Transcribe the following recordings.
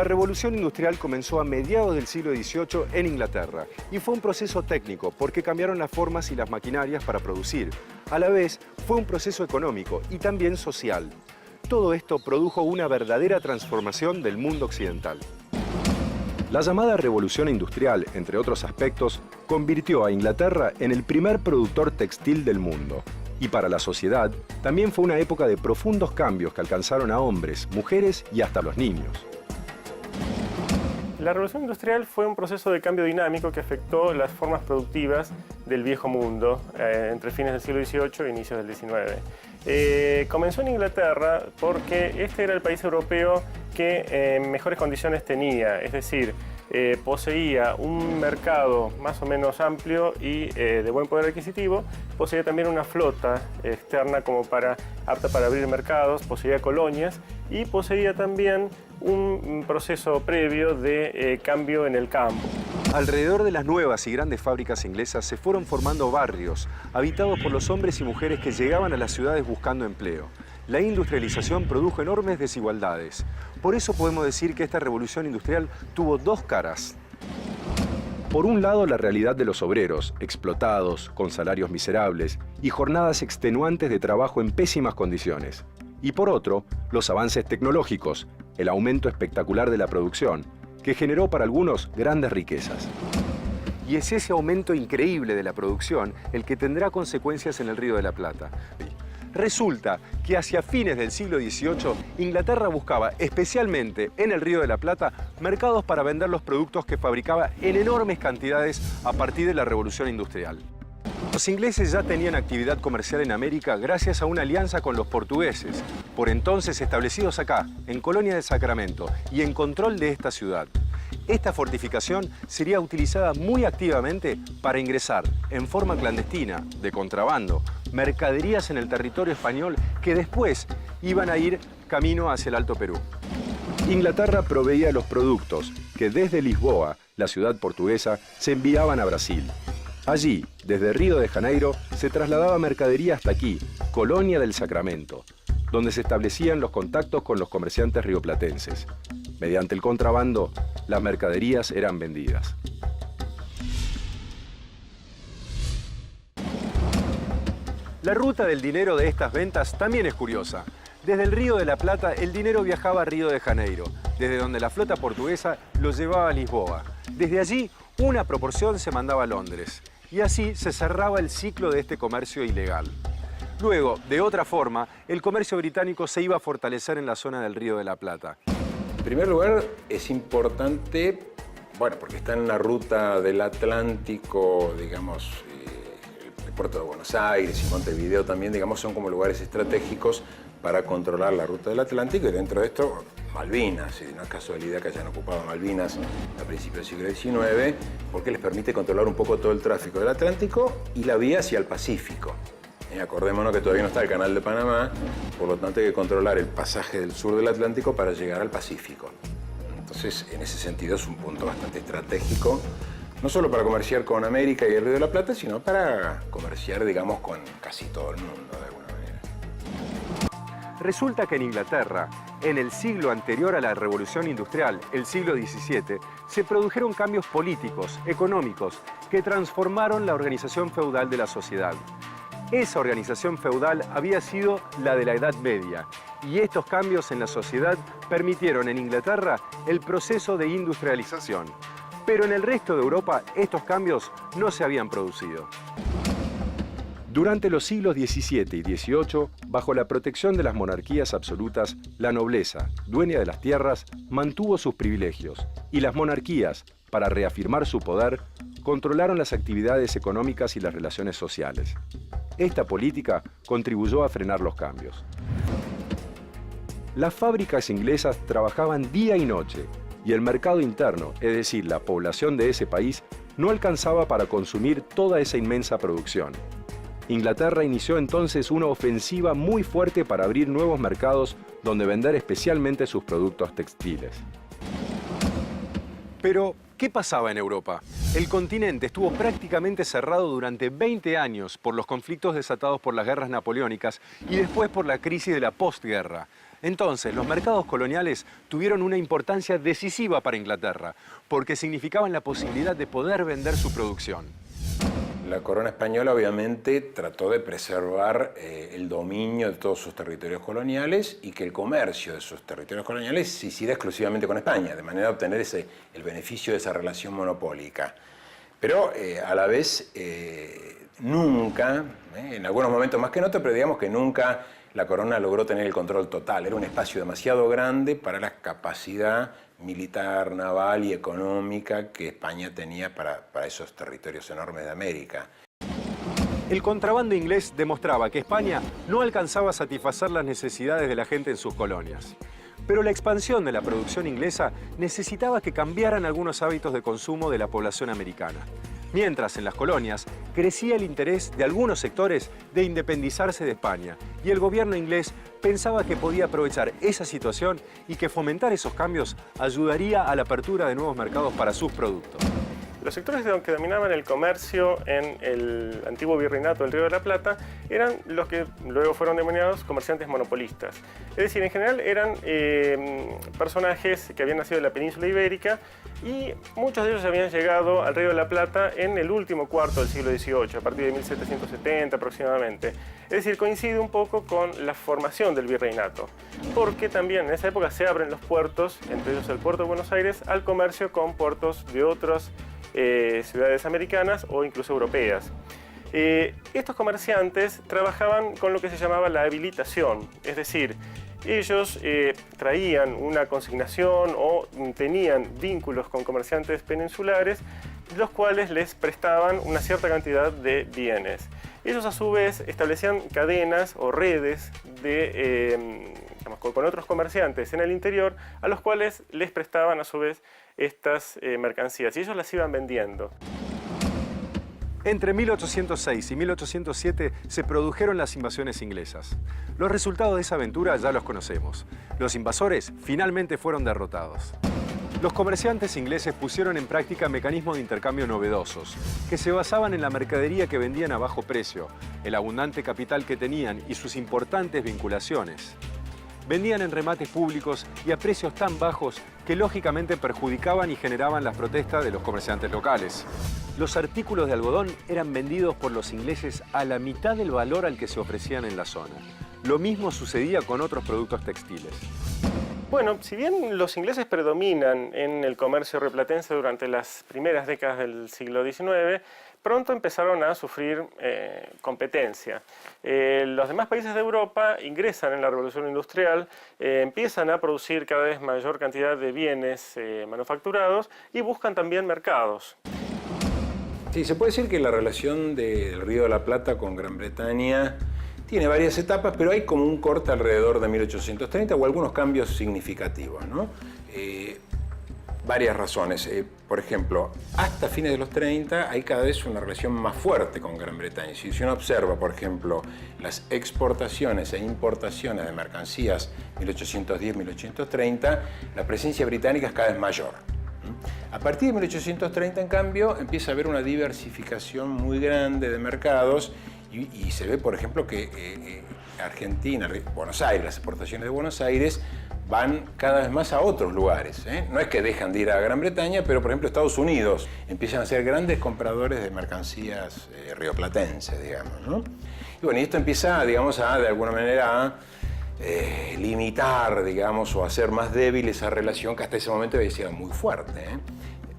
La revolución industrial comenzó a mediados del siglo XVIII en Inglaterra y fue un proceso técnico porque cambiaron las formas y las maquinarias para producir. A la vez, fue un proceso económico y también social. Todo esto produjo una verdadera transformación del mundo occidental. La llamada revolución industrial, entre otros aspectos, convirtió a Inglaterra en el primer productor textil del mundo. Y para la sociedad, también fue una época de profundos cambios que alcanzaron a hombres, mujeres y hasta los niños. La revolución industrial fue un proceso de cambio dinámico que afectó las formas productivas del viejo mundo entre fines del siglo XVIII e inicios del XIX. Comenzó en Inglaterra porque este era el país europeo que mejores condiciones tenía, es decir, poseía un mercado más o menos amplio y de buen poder adquisitivo, poseía también una flota externa apta para abrir mercados, poseía colonias y poseía también un proceso previo de cambio en el campo. Alrededor de las nuevas y grandes fábricas inglesas se fueron formando barrios, habitados por los hombres y mujeres que llegaban a las ciudades buscando empleo. La industrialización produjo enormes desigualdades. Por eso podemos decir que esta revolución industrial tuvo dos caras. Por un lado, la realidad de los obreros, explotados, con salarios miserables y jornadas extenuantes de trabajo en pésimas condiciones. Y por otro, los avances tecnológicos, el aumento espectacular de la producción, que generó para algunos grandes riquezas. Y es ese aumento increíble de la producción el que tendrá consecuencias en el Río de la Plata. Resulta que hacia fines del siglo XVIII, Inglaterra buscaba, especialmente en el Río de la Plata, mercados para vender los productos que fabricaba en enormes cantidades a partir de la Revolución Industrial. Los ingleses ya tenían actividad comercial en América gracias a una alianza con los portugueses, por entonces establecidos acá, en Colonia del Sacramento, y en control de esta ciudad. Esta fortificación sería utilizada muy activamente para ingresar, en forma clandestina, de contrabando, mercaderías en el territorio español que después iban a ir camino hacia el Alto Perú. Inglaterra proveía los productos que desde Lisboa, la ciudad portuguesa, se enviaban a Brasil. Allí, desde Río de Janeiro, se trasladaba mercadería hasta aquí, Colonia del Sacramento, donde se establecían los contactos con los comerciantes rioplatenses. Mediante el contrabando, las mercaderías eran vendidas. La ruta del dinero de estas ventas también es curiosa. Desde el Río de la Plata, el dinero viajaba a Río de Janeiro, desde donde la flota portuguesa lo llevaba a Lisboa. Desde allí, una proporción se mandaba a Londres. Y así se cerraba el ciclo de este comercio ilegal. Luego, de otra forma, el comercio británico se iba a fortalecer en la zona del Río de la Plata. En primer lugar, es importante, bueno, porque está en la ruta del Atlántico, digamos, el puerto de Buenos Aires y Montevideo también, digamos, son como lugares estratégicos para controlar la ruta del Atlántico y dentro de esto, Malvinas, y no es casualidad que hayan ocupado Malvinas a principios del siglo XIX, porque les permite controlar un poco todo el tráfico del Atlántico y la vía hacia el Pacífico. Acordémonos que todavía no está el Canal de Panamá, por lo tanto hay que controlar el pasaje del sur del Atlántico para llegar al Pacífico. Entonces, en ese sentido es un punto bastante estratégico, no solo para comerciar con América y el Río de la Plata, sino para comerciar, digamos, con casi todo el mundo, de alguna manera. Resulta que en Inglaterra, en el siglo anterior a la Revolución Industrial, el siglo XVII, se produjeron cambios políticos, económicos, que transformaron la organización feudal de la sociedad. Esa organización feudal había sido la de la Edad Media, y estos cambios en la sociedad permitieron en Inglaterra el proceso de industrialización. Pero en el resto de Europa estos cambios no se habían producido. Durante los siglos XVII y XVIII, bajo la protección de las monarquías absolutas, la nobleza, dueña de las tierras, mantuvo sus privilegios, y las monarquías, para reafirmar su poder, controlaron las actividades económicas y las relaciones sociales. Esta política contribuyó a frenar los cambios. Las fábricas inglesas trabajaban día y noche, y el mercado interno, es decir, la población de ese país, no alcanzaba para consumir toda esa inmensa producción. Inglaterra inició entonces una ofensiva muy fuerte para abrir nuevos mercados donde vender especialmente sus productos textiles. Pero, ¿qué pasaba en Europa? El continente estuvo prácticamente cerrado durante 20 años por los conflictos desatados por las guerras napoleónicas y después por la crisis de la postguerra. Entonces, los mercados coloniales tuvieron una importancia decisiva para Inglaterra, porque significaban la posibilidad de poder vender su producción. La corona española obviamente trató de preservar el dominio de todos sus territorios coloniales y que el comercio de sus territorios coloniales se hiciera exclusivamente con España, de manera de obtener el beneficio de esa relación monopólica. Pero a la vez nunca, en algunos momentos más que en otros, pero digamos que nunca la corona logró tener el control total. Era un espacio demasiado grande para la capacidad militar, naval y económica que España tenía para esos territorios enormes de América. El contrabando inglés demostraba que España no alcanzaba a satisfacer las necesidades de la gente en sus colonias. Pero la expansión de la producción inglesa necesitaba que cambiaran algunos hábitos de consumo de la población americana. Mientras en las colonias crecía el interés de algunos sectores de independizarse de España y el gobierno inglés pensaba que podía aprovechar esa situación y que fomentar esos cambios ayudaría a la apertura de nuevos mercados para sus productos. Los sectores que dominaban el comercio en el antiguo virreinato del Río de la Plata eran los que luego fueron denominados comerciantes monopolistas. Es decir, en general eran personajes que habían nacido en la península ibérica y muchos de ellos habían llegado al Río de la Plata en el último cuarto del siglo XVIII, a partir de 1770 aproximadamente. Es decir, coincide un poco con la formación del virreinato, porque también en esa época se abren los puertos, entre ellos el puerto de Buenos Aires, al comercio con puertos de otras ciudades americanas o incluso europeas. Estos comerciantes trabajaban con lo que se llamaba la habilitación, es decir, ellos traían una consignación o tenían vínculos con comerciantes peninsulares, los cuales les prestaban una cierta cantidad de bienes. Ellos a su vez establecían cadenas o redes con otros comerciantes en el interior, a los cuales les prestaban a su vez estas mercancías y ellos las iban vendiendo. Entre 1806 y 1807 se produjeron las invasiones inglesas. Los resultados de esa aventura ya los conocemos. Los invasores finalmente fueron derrotados. Los comerciantes ingleses pusieron en práctica mecanismos de intercambio novedosos, que se basaban en la mercadería que vendían a bajo precio, el abundante capital que tenían y sus importantes vinculaciones. Vendían en remates públicos y a precios tan bajos que lógicamente perjudicaban y generaban las protestas de los comerciantes locales. Los artículos de algodón eran vendidos por los ingleses a la mitad del valor al que se ofrecían en la zona. Lo mismo sucedía con otros productos textiles. Bueno, si bien los ingleses predominan en el comercio rioplatense durante las primeras décadas del siglo XIX, pronto empezaron a sufrir competencia. Los demás países de Europa ingresan en la revolución industrial, empiezan a producir cada vez mayor cantidad de bienes manufacturados y buscan también mercados. Sí, se puede decir que la relación del Río de la Plata con Gran Bretaña tiene varias etapas, pero hay como un corte alrededor de 1830 o algunos cambios significativos, ¿no? Varias razones. Por ejemplo, hasta fines de los 30 hay cada vez una relación más fuerte con Gran Bretaña. Si uno observa, por ejemplo, las exportaciones e importaciones de mercancías 1810-1830, la presencia británica es cada vez mayor. A partir de 1830, en cambio, empieza a haber una diversificación muy grande de mercados y se ve, por ejemplo, que Argentina, Buenos Aires, las exportaciones de Buenos Aires van cada vez más a otros lugares. No es que dejan de ir a Gran Bretaña, pero por ejemplo Estados Unidos empiezan a ser grandes compradores de mercancías rioplatenses, digamos, ¿no? Y bueno, y esto empieza, digamos, de alguna manera a limitar, digamos, o hacer más débil esa relación que hasta ese momento había sido muy fuerte.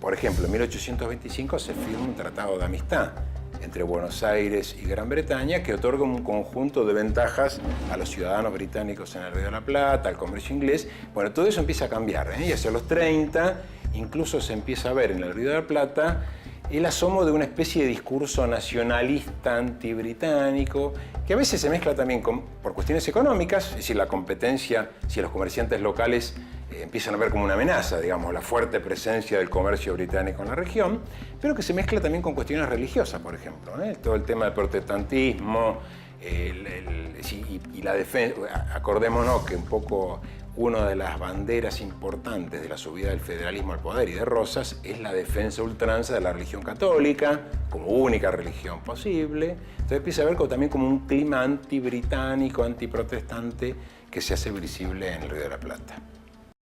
Por ejemplo, en 1825 se firma un tratado de amistad entre Buenos Aires y Gran Bretaña que otorga un conjunto de ventajas a los ciudadanos británicos en el Río de la Plata, al comercio inglés. Bueno, todo eso empieza a cambiar, y hacia los 30 incluso se empieza a ver en el Río de la Plata el asomo de una especie de discurso nacionalista antibritánico que a veces se mezcla también por cuestiones económicas, es decir, la competencia, si los comerciantes locales empiezan a ver como una amenaza, digamos, la fuerte presencia del comercio británico en la región, pero que se mezcla también con cuestiones religiosas, por ejemplo, todo el tema del protestantismo, y la defensa, acordémonos que un poco una de las banderas importantes de la subida del federalismo al poder y de Rosas es la defensa a ultranza de la religión católica como única religión posible. Entonces empieza a haber también como un clima anti-británico, anti-protestante que se hace visible en el Río de la Plata.